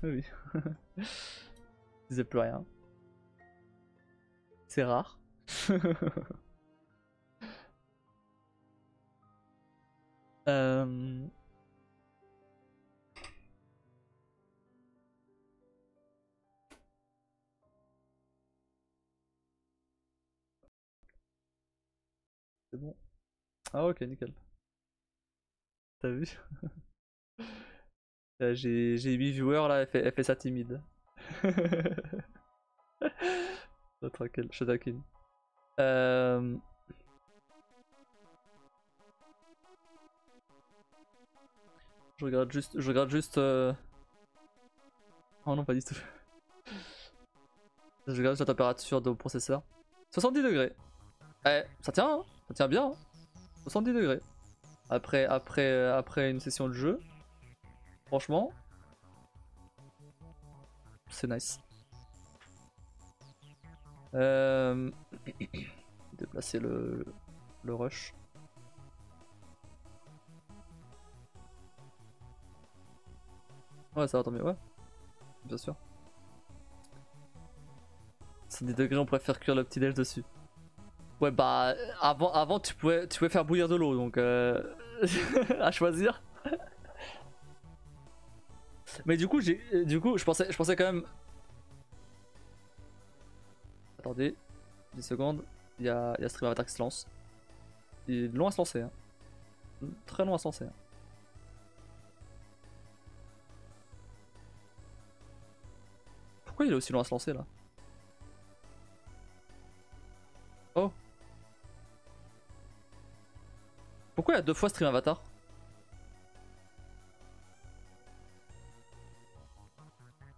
Oui. Je disais plus rien. C'est rare. euh... C'est bon. Ah ok, nickel. T'as vu? J'ai 8 viewers là, elle fait ça timide. Oh, tranquille, je te taquine. Euh... Je regarde juste. Oh non, pas du tout. Je regarde la température de mon processeur. 70 degrés. Eh, ça tient, hein, ça tient bien. Hein. 70 degrés. Après une session de jeu, franchement, c'est nice. Euh... Déplacer le rush. Ouais, ça va, tant mieux, ouais, bien sûr. 70 degrés, on pourrait faire cuire le petit déj dessus. Ouais, bah, avant tu pouvais faire bouillir de l'eau, donc à choisir. Mais du coup, je pensais quand même. Attendez, 10 secondes. Il y a Stream Avatar qui se lance. Il est long à se lancer, hein. Très long à se lancer. Hein. Pourquoi il est aussi long à se lancer là? Oh. Pourquoi il y a 2 fois Stream Avatar?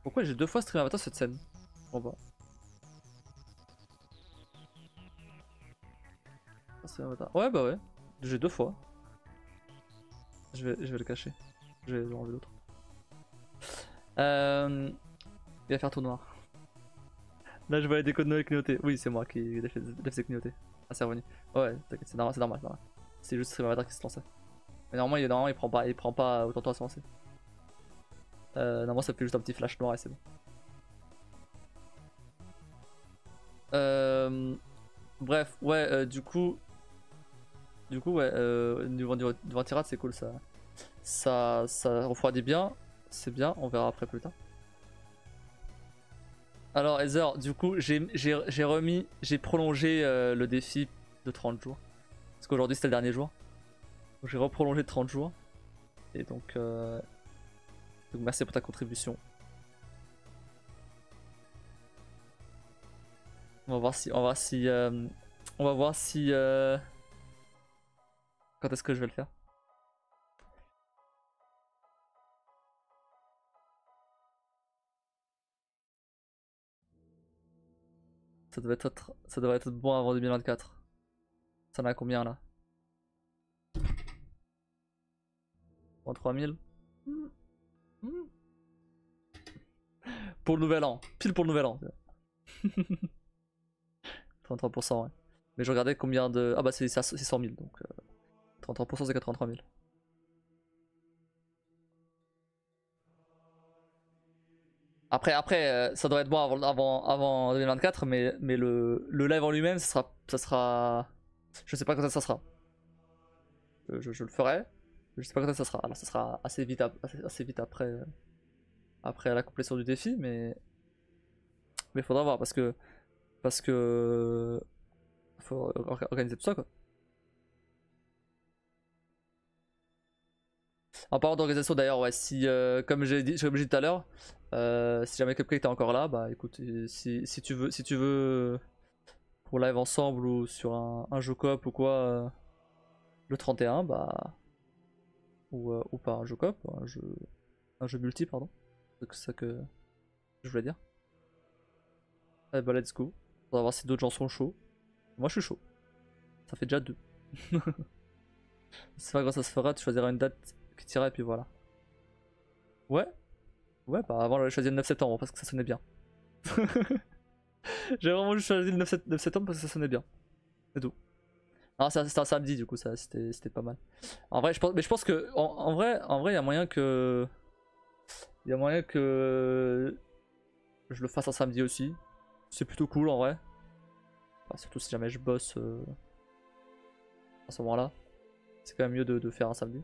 Pourquoi j'ai 2 fois Stream Avatar cette scène? On va. Stream Avatar. Ouais, bah ouais. J'ai 2 fois. Je vais le cacher. Je vais enlever l'autre. Il va faire tout noir. Là, je vois les décos de Noël clignoter. Oui, c'est moi qui lève ses clignoter. Ah, c'est revenu. Ouais, t'inquiète, c'est normal, c'est normal, c'est normal. C'est juste Stream Avatar qui se lançait. Mais normalement, il prend pas autant de temps à se lancer. Normalement, ça fait juste un petit flash noir et c'est bon. Bref, ouais, du coup, ouais, du ventirad, c'est cool, ça refroidit bien, c'est bien, on verra après plus tard. Alors, Heather, du coup, j'ai prolongé le défi de 30 jours. Parce qu'aujourd'hui, c'était le dernier jour. Donc, j'ai reprolongé de 30 jours. Et donc merci pour ta contribution. On va voir si, on va voir si, quand est-ce que je vais le faire. Ça devrait être bon avant 2024. Ça en a combien là? 33 000. Pour le nouvel an, pile pour le nouvel an. 33%, ouais. Mais je regardais combien de. Ah bah c'est 100 000 donc 33% c'est 83 000. Après ça devrait être bon avant 2024, mais le live en lui-même, ça sera. Je sais pas quand ça sera. Je le ferai. Je sais pas quand ça sera. Alors ça sera assez vite après la complétion du défi, mais faudra voir parce que faut organiser tout ça quoi. En parlant d'organisation d'ailleurs, ouais, si comme j'ai dit tout à l'heure, si jamais Cupcake t'es encore là, bah écoute, si tu veux pour live ensemble ou sur un jeu coop ou quoi, le 31, bah ou pas un jeu coop, un jeu multi pardon, c'est ça que je voulais dire. Eh bah let's go. On va voir si d'autres gens sont chauds. Moi je suis chaud. Ça fait déjà 2. C'est pas grave, ça se fera, tu choisiras une date qui t'ira et puis voilà. Ouais, ouais, bah avant j'avais choisi le 9 septembre parce que ça sonnait bien. J'ai vraiment juste choisi le 9 septembre parce que ça sonnait bien. C'est tout. Ah, c'était un samedi du coup, ça c'était pas mal. En vrai, je pense que en vrai, il y a moyen que Il y a moyen que je le fasse un samedi aussi. C'est plutôt cool en vrai. Enfin, surtout si jamais je bosse à ce moment-là. C'est quand même mieux de faire un samedi.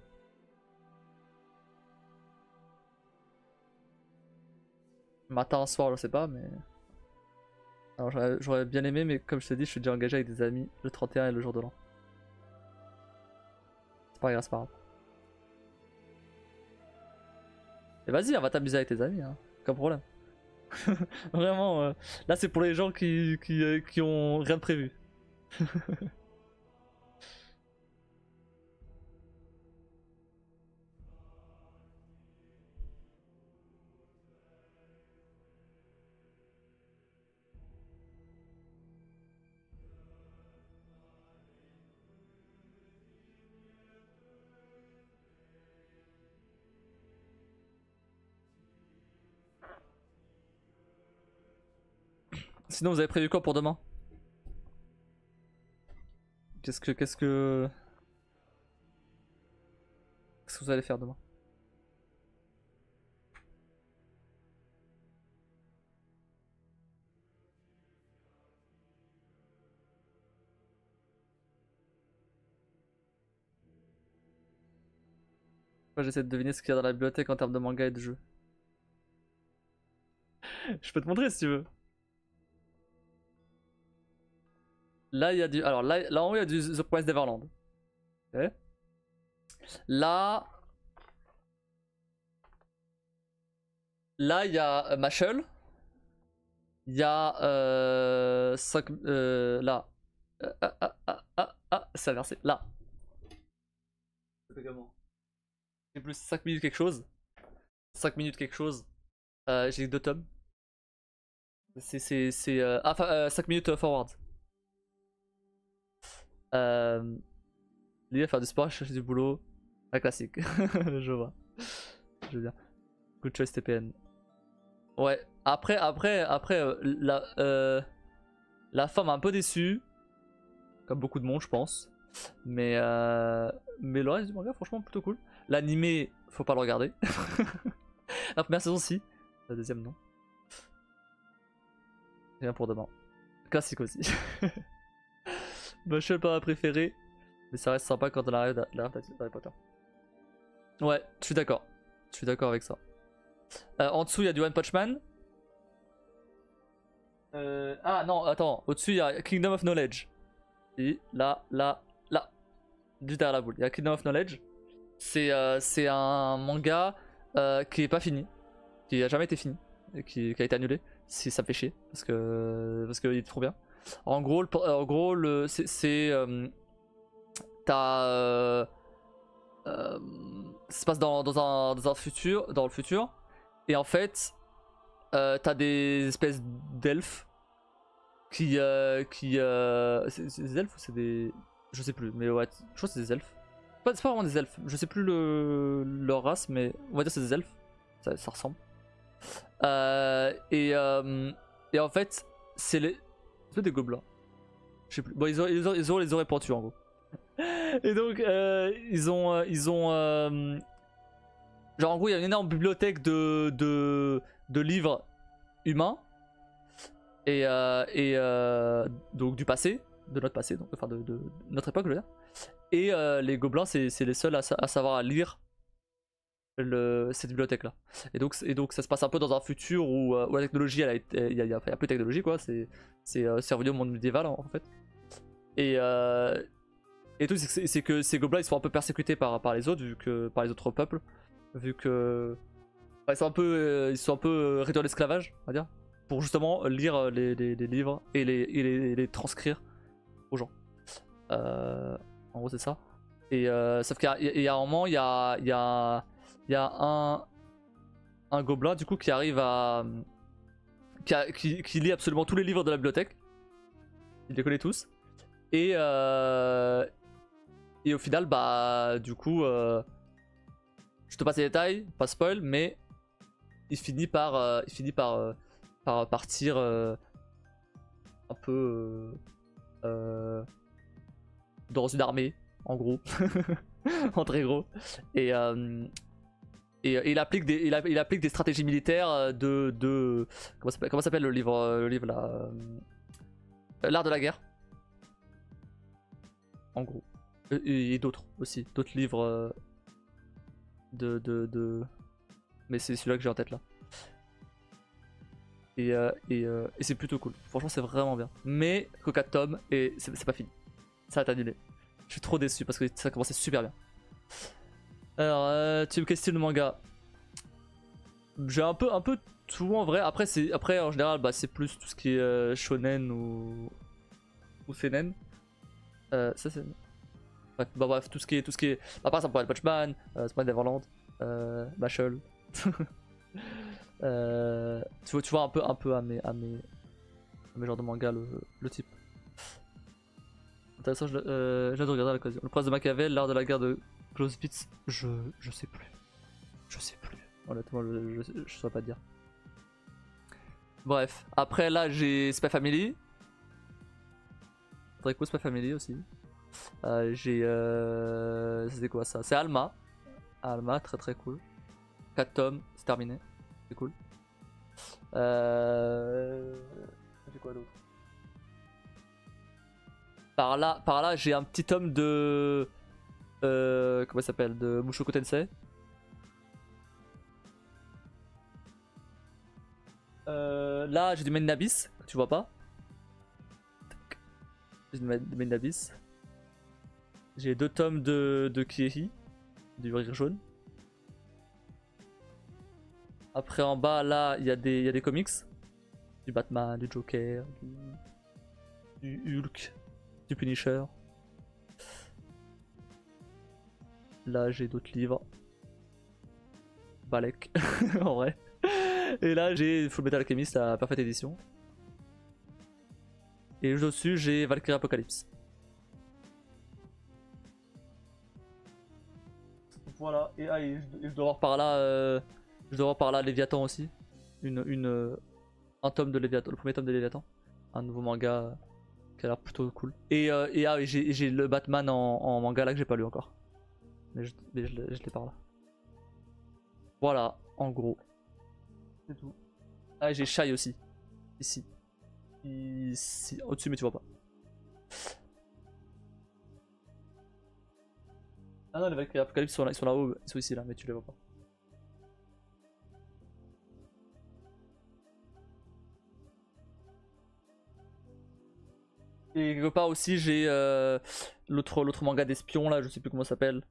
Matin, soir, je sais pas, mais. Alors j'aurais bien aimé, mais comme je te dis, je suis déjà engagé avec des amis le 31 et le jour de l'an. C'est pas grave, c'est pas grave. Et vas-y, on va t'amuser avec tes amis, hein. Aucun problème. Vraiment, là c'est pour les gens qui ont rien de prévu. Sinon, vous avez prévu quoi pour demain? Qu'est-ce que vous allez faire demain? Moi j'essaie de deviner ce qu'il y a dans la bibliothèque en termes de manga et de jeux. Je peux te montrer si tu veux. Là il y a du. Alors là en haut il y a du The Promised Neverland. Ok. Là. Là il y a Mashal. Il y a. Là. C'est inversé. Là. Ça fait comment? C'est plus 5 minutes quelque chose. 5 minutes quelque chose. J'ai 2 tomes. Enfin, 5 minutes forward. Lui à faire du sport, chercher du boulot. La classique. Je vois. Je veux dire. Good choice TPN. Ouais. Après la femme m'a un peu déçu. Comme beaucoup de monde, je pense. Mais le reste du manga, franchement, plutôt cool. L'animé, faut pas le regarder. La première saison, si. La deuxième, non. Rien pour demain. Classique aussi. Je suis pas ma préférée. Mais ça reste sympa quand on arrive d'Harry Potter. Ouais, je suis d'accord. Je suis d'accord avec ça. En dessous, il y a du One Punch Man. Ah non, attends. Au-dessus, il y a Kingdom of Knowledge. Et là. Du derrière la boule. Il y a Kingdom of Knowledge. C'est un manga qui est pas fini. Qui a jamais été fini. Et qui a été annulé. Si ça me fait chier. Parce qu'il est trop bien. En gros, t'as. Ça se passe dans un futur. Dans le futur. Et en fait. T'as des espèces d'elfes c'est des elfes ou c'est des. Je sais plus, mais ouais, je crois que c'est des elfes. C'est pas vraiment des elfes, je sais plus leur race, mais on va dire que c'est des elfes. Ça ressemble. Et en fait, c'est des gobelins. Je sais plus. Bon, ils ont les oreilles pointues en gros. Et donc, genre en gros, il y a une énorme bibliothèque de livres humains et donc du passé, de notre passé, donc, enfin de notre époque, je veux dire. Et les gobelins, c'est les seuls à savoir lire cette bibliothèque là. Et donc ça se passe un peu dans un futur où la technologie, il y a peu de technologie quoi. C'est revenu au monde médiéval en fait. Et tout, c'est que ces gobelins ils sont un peu persécutés par les autres, par les autres peuples, vu que ils sont un peu réduits à l'esclavage, on va dire, pour justement lire les livres et les transcrire aux gens. En gros, c'est ça. Et sauf qu'il y a un moment, il y a un gobelin du coup qui arrive qui lit absolument tous les livres de la bibliothèque. Il les connaît tous. Et au final, bah, du coup, je te passe les détails, pas spoil, mais il finit par partir un peu dans une armée, en gros, en très gros. Et Et il applique des stratégies militaires de comment s'appelle le livre là l'art de la guerre. En gros. Et d'autres aussi. D'autres livres mais c'est celui-là que j'ai en tête là. Et c'est plutôt cool. Franchement, c'est vraiment bien. Mais Coca Tom, et c'est pas fini. Ça va t'annuler. Je suis trop déçu parce que ça commençait super bien. Alors, tu me questionnes le manga. J'ai un peu tout en vrai. Après en général, bah, c'est plus tout ce qui est shonen ou seinen. Ça c'est. Ouais, bah bref, tout ce qui est. Bah, par exemple, One Punch Man, Spy Neverland, Mashal. Tu vois un peu à mes genres de manga le type. Intéressant, j'ai hâte de regarder à l'occasion. Le prince de Machiavel, l'art de la guerre de Clausewitz, je sais plus. Je sais plus. Honnêtement, je saurais pas te dire. Bref, après là j'ai Spy Family. Draco Spy Family aussi. J'ai c'était quoi ça? C'est Alma. Alma, très très cool. 4 tomes, c'est terminé. C'est cool. J'ai quoi d'autre? Par là j'ai un petit tome de comment ça s'appelle, de Mushoku Tensei. Là j'ai du Main Abyss, que tu vois pas. J'ai du Main Abyss. J'ai 2 tomes de Kiehi, du Rire Jaune. Après en bas là il y a des comics. Du Batman, du Joker, du Hulk, du Punisher. Là j'ai d'autres livres. Balek, en vrai. Et là j'ai Full Metal Alchemist à Parfaite Édition. Et dessus j'ai Valkyrie Apocalypse. Voilà, et je dois avoir par là Léviathan aussi. Un tome de Léviathan, le premier tome de Léviathan. Un nouveau manga qui a l'air plutôt cool. Et j'ai le Batman en manga là que j'ai pas lu encore. Mais je l'ai par là. Voilà, en gros. C'est tout. Ah, et j'ai Shai aussi. Ici. Ici. Au-dessus, mais tu vois pas. Ah non, les Valkyries Apocalypse sont là-haut. Ils sont ici, là, mais tu les vois pas. Et quelque part aussi, j'ai l'autre manga d'espion, là, je sais plus comment ça s'appelle.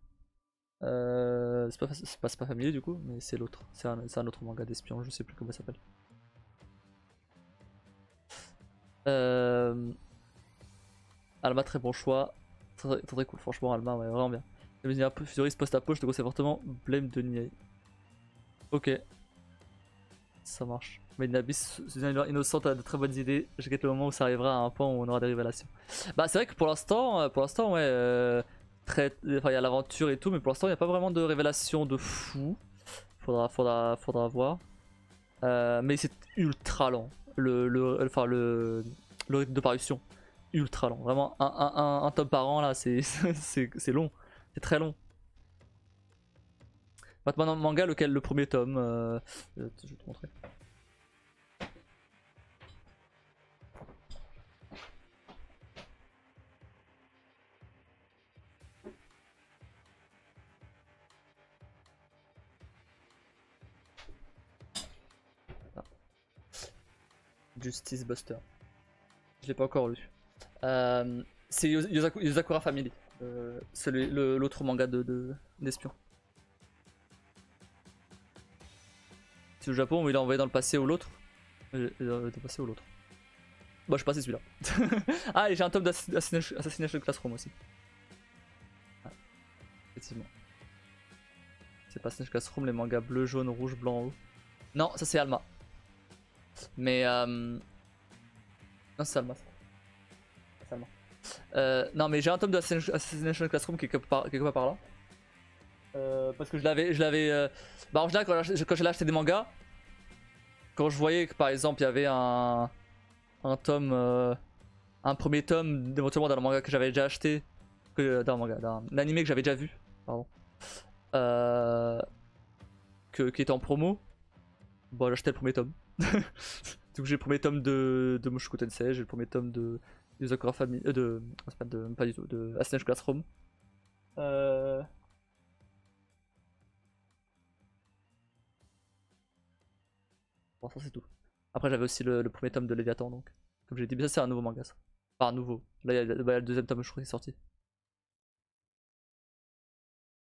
C'est pas familier du coup, mais c'est l'autre. C'est un autre manga d'espion, je sais plus comment ça s'appelle. Alma, très bon choix. Très cool, franchement, Alma, ouais, vraiment bien. Un peu futuriste post-apo, je te conseille fortement Blame de Nier. Ok, ça marche. Mais Nabis, c'est une innocente, a de très bonnes idées. Je guette le moment où ça arrivera à un point où on aura des révélations. Bah, c'est vrai que pour l'instant, ouais, enfin, il y a l'aventure et tout, mais pour l'instant, il n'y a pas vraiment de révélation de fou. Faudra voir. Mais c'est ultra lent. Le rythme de parution, ultra lent. Vraiment, un tome par an, là, c'est long. C'est très long. Batman manga, lequel? Le premier tome. Je vais te montrer. Ah. Justice Buster. Je l'ai pas encore lu. C'est Yozakura Family. L'autre manga d'espion. C'est au Japon où il est envoyé dans le passé ou l'autre. Dans le passé ou l'autre. Bah, je sais pas, c'est celui-là. Ah, et j'ai un tome d'Assassination Classroom aussi. Ah, effectivement. C'est pas Assassination Classroom, les mangas bleu, jaune, rouge, blanc en haut. Non, ça c'est Alma. Mais non, c'est Alma. C'est Alma. Non, mais j'ai un tome d'Assassination Classroom qui est quelque part par là. Parce que je l'avais. Bah, en général, quand j'allais acheter des mangas, quand je voyais que par exemple il y avait un tome, un premier tome éventuellement d'un manga que j'avais déjà acheté, d'un animé que j'avais déjà vu, pardon. qui était en promo, bon j'ai acheté le premier tome. Donc j'ai le premier tome de Mushoku Tensei, j'ai le premier tome de Sakura Family, pas du tout, de Assassin's Classroom. Bon, ça c'est tout. Après j'avais aussi le premier tome de Léviathan, donc comme j'ai dit, mais ça c'est un nouveau manga ça. Enfin un nouveau. Là il y a le deuxième tome je crois qui est sorti.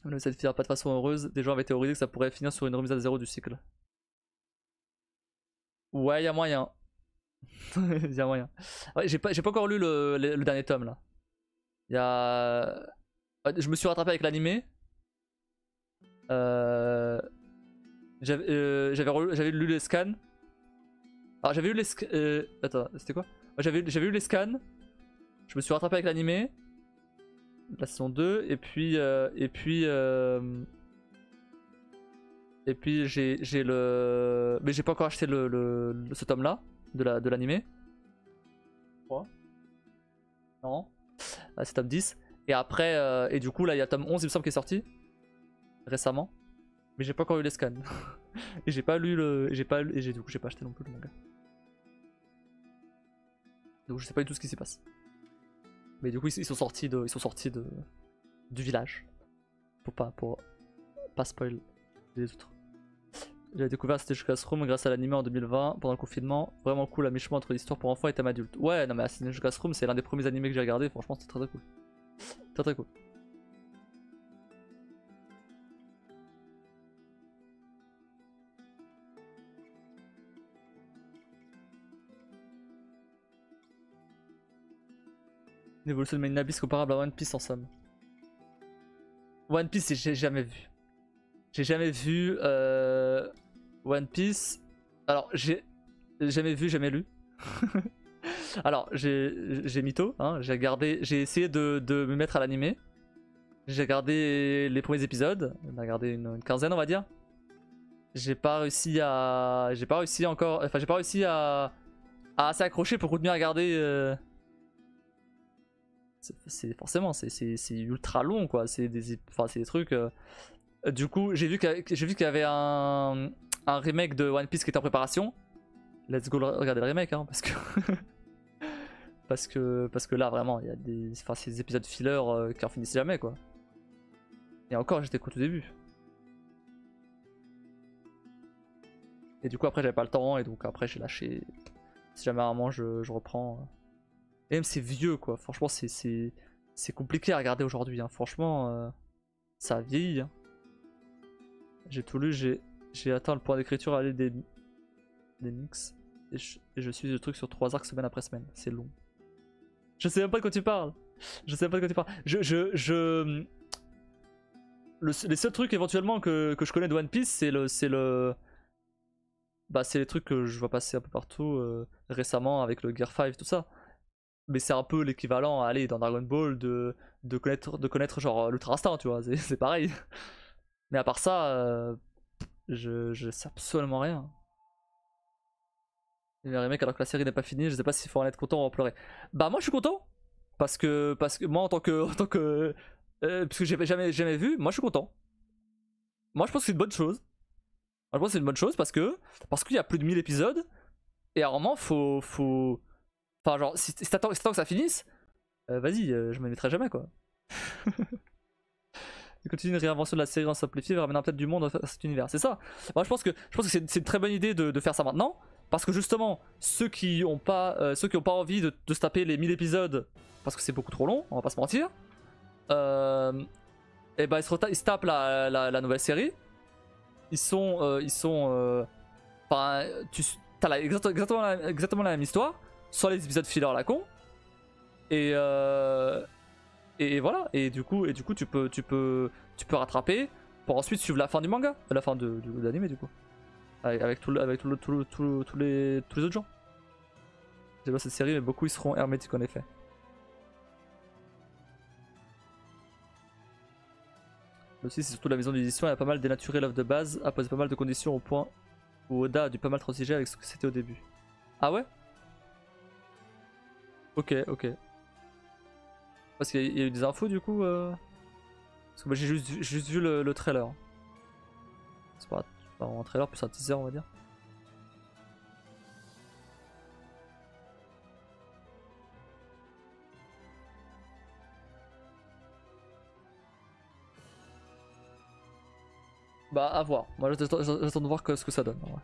On essaie de finir pas de façon heureuse, des gens avaient théorisé que ça pourrait finir sur une remise à zéro du cycle. Ouais, y a moyen. Y a moyen. Ouais, j'ai pas encore lu le dernier tome là. Y a... Je me suis rattrapé avec l'animé. J'avais lu les scans. Alors j'avais lu les scans. Attends, c'était quoi? J'avais lu les scans. Je me suis rattrapé avec l'animé. La saison 2. Et puis j'ai le. Mais j'ai pas encore acheté ce tome là de l'animé. Quoi? Non. Ah, c'est tome 10. Et après, et du coup là il y a tome 11 il me semble qui est sorti. Récemment. Mais j'ai pas encore eu les scans. Et j'ai pas lu le. Et du coup j'ai pas acheté non plus le manga. Donc je sais pas du tout ce qui s'y passe. Mais du coup ils sont sortis du village. Pour pas spoil les autres. J'ai découvert Assassin's Classroom grâce à l'anime en 2020 pendant le confinement. Vraiment cool à mi-chemin entre l'histoire pour enfants et thème adulte. Ouais, non mais Assassin's Classroom c'est l'un des premiers animés que j'ai regardé. Franchement c'était très cool. Très cool. L'évolution de Main Abyss comparable à One Piece en somme. One Piece j'ai jamais vu. J'ai jamais vu One Piece. Alors j'ai jamais vu, jamais lu. Alors j'ai mytho, hein, j'ai essayé de me mettre à l'animé. J'ai regardé les premiers épisodes, on a regardé une quinzaine on va dire. J'ai pas réussi à assez accrocher pour continuer à regarder. Forcément c'est ultra long quoi, c'est des trucs. Du coup j'ai vu qu'il y avait un remake de One Piece qui était en préparation. Let's go regarder le remake hein, parce que là vraiment il y a c'est des épisodes filler qui en finissent jamais quoi. Et encore j'étais qu'au tout début. Et du coup après j'avais pas le temps et donc après j'ai lâché. Si jamais à un moment je reprends. Et même c'est vieux quoi, franchement c'est compliqué à regarder aujourd'hui hein. Franchement ça a vieilli hein. J'ai tout lu, j'ai atteint le point d'écriture à l'aide des mix et je suis le truc sur 3 arcs semaine après semaine, c'est long. Je sais même pas de quoi tu parles. Les seuls trucs éventuellement que je connais de One Piece c'est les trucs que je vois passer un peu partout récemment avec le Gear 5 tout ça. Mais c'est un peu l'équivalent, allez, dans Dragon Ball de connaître genre l'Ultra Instinct, tu vois, c'est pareil. Mais à part ça, je sais absolument rien. Il y a un remake alors que la série n'est pas finie, je sais pas s'il faut en être content ou en pleurer. Bah moi je suis content, parce que moi en tant que parce que j'ai jamais vu, moi je suis content. Moi je pense que c'est une bonne chose. Moi, je pense que c'est une bonne chose parce qu'il y a plus de 1000 épisodes, et à un moment faut... Enfin genre, si t'attends que ça finisse, vas-y, je me mettrai jamais quoi. Il continue une réinvention de la série en simplifié, ramenant peut-être du monde à cet univers. C'est ça. Moi je pense que c'est une très bonne idée de faire ça maintenant. Parce que justement, ceux qui ont pas envie de se taper les 1000 épisodes, parce que c'est beaucoup trop long, on va pas se mentir, et bah ils se tapent la nouvelle série. Enfin, t'as exactement la même histoire, sans les épisodes filler à la con. Et voilà, et du coup tu peux rattraper pour ensuite suivre la fin du manga, la fin de l'anime du coup. Avec tous les autres gens. J'ai pas cette série mais beaucoup ils seront hermétiques en effet. Aussi c'est surtout la maison d'édition, elle a pas mal dénaturé l'œuvre de base, a posé pas mal de conditions au point où Oda a dû pas mal transiger avec ce que c'était au début. Ah ouais? Ok. Parce qu'il y a eu des infos du coup Parce que moi j'ai juste vu le trailer. C'est pas Enfin, un trailer plus un teaser, on va dire. Bah, à voir. Moi, j'attends de voir ce que ça donne. Ouais.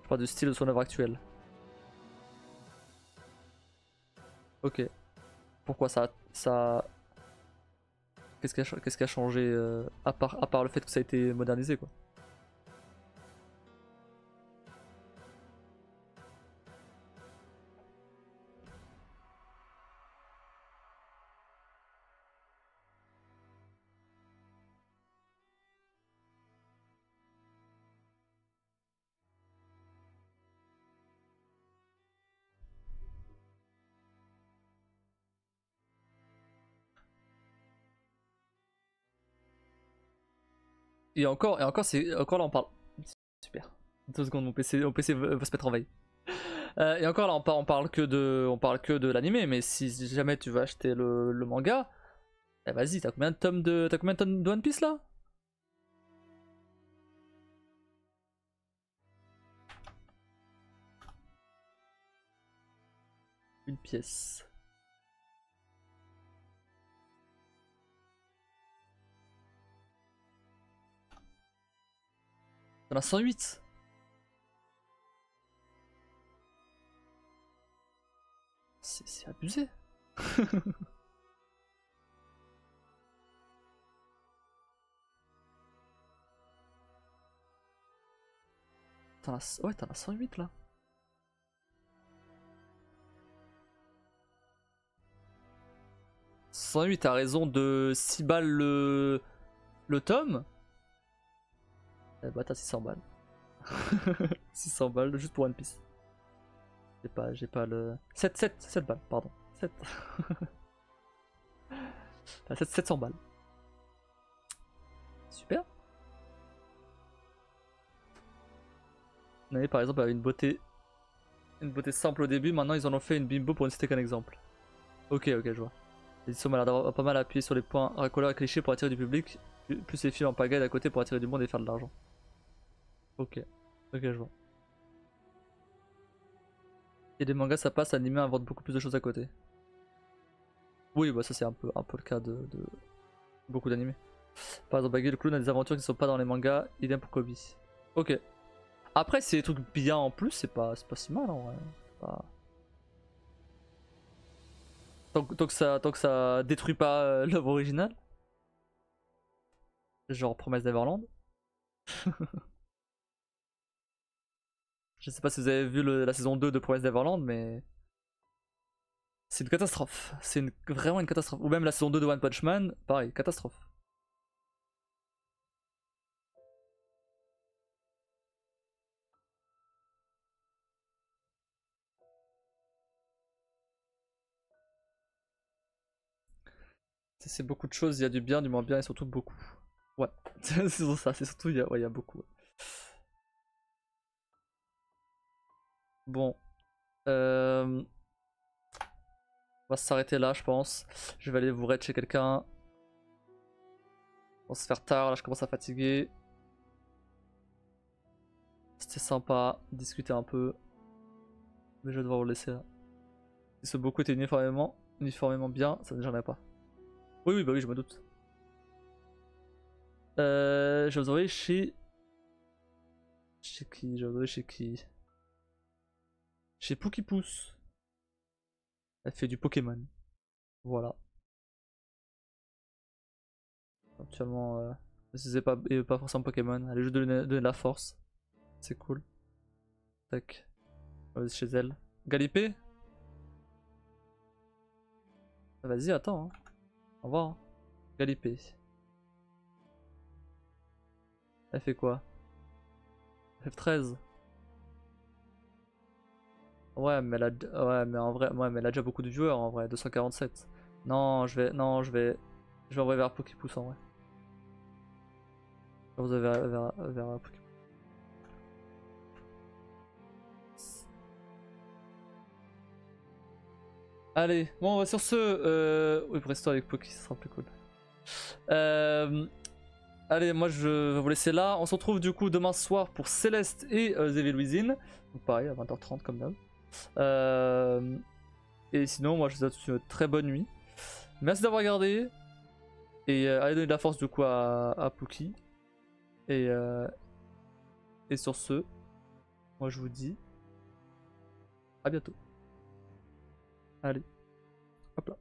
Je parle du style de son œuvre actuelle. Ok. Pourquoi ça... Qu'est-ce qui a changé à part le fait que ça a été modernisé, quoi. Et encore, encore là on parle. Super. 2 secondes, mon PC va se mettre en veille. Et encore là on parle que de l'animé, mais si jamais tu veux acheter le manga, eh vas-y, t'as combien de tomes de One Piece là? Une pièce. T'en as 108. C'est abusé. Ouais, t'en as 108 là. « 108, t'as raison de 6 balles le tome. Eh bah t'as 600 balles. 600 balles juste pour One Piece. J'ai pas le... 7 balles, pardon. 7. T'as 700 balles. Super. Mais par exemple, avait une beauté simple au début, maintenant ils en ont fait une bimbo pour ne citer qu'un exemple. Ok, je vois. L'édition m'a l'air d'avoir pas mal appuyé sur les points racoleurs et clichés pour attirer du public, plus les films en pagaille à côté pour attirer du monde et faire de l'argent. Ok, je vois. Et des mangas ça passe, l'anime invente beaucoup plus de choses à côté. Oui, bah ça c'est un peu le cas de beaucoup d'animés. Par exemple, Baggy le clown a des aventures qui ne sont pas dans les mangas, idem pour Kobe. Ok. Après, c'est des trucs bien en plus, c'est pas si mal en vrai. Pas... Tant que ça détruit pas l'œuvre originale. Genre Promesse Neverland. Je sais pas si vous avez vu la saison 2 de Promesse Neverland, mais c'est une catastrophe. Vraiment une catastrophe. Ou même la saison 2 de One Punch Man, pareil, catastrophe. C'est beaucoup de choses, il y a du bien, du moins bien et surtout beaucoup. Ouais, c'est ça, c'est surtout, il y a beaucoup. Bon, on va s'arrêter là, je pense. Je vais aller vous raid chez quelqu'un. On va se faire tard, là je commence à fatiguer. C'était sympa, discuter un peu. Mais je vais devoir vous laisser là. Si ce beaucoup était uniformément bien, ça ne j'en ai pas. Oui, bah oui, je me doute. Je vais vous envoyer chez... Chez qui? Je vais vous envoyer chez qui? Chez Pookipousse. Elle fait du Pokémon. Voilà. Actuellement, c'est pas, et pas forcément Pokémon. Elle est juste donner de la force. C'est cool. Tac. Vas-y chez elle. Galipé? Vas-y, attends. Hein. Au revoir. Hein. Galipé. Elle fait quoi? F13. Ouais, mais ouais, mais en vrai, ouais, mais elle a déjà beaucoup de viewers en vrai. 247. Non, je vais envoyer vers Poképousse en vrai. Je vais envoyer vers Poképousse. Allez, bon, sur ce, oui, pour rester avec Poki, ça sera plus cool. Euh, Allez, moi je vais vous laisser là. On se retrouve du coup demain soir pour Céleste et The Evil Within. Donc pareil, à 20h30 comme d'hab. Et sinon, moi je vous souhaite une très bonne nuit. Merci d'avoir regardé. Et allez donner de la force du coup à Pookie. Et sur ce, moi je vous dis à bientôt. Allez, hop là.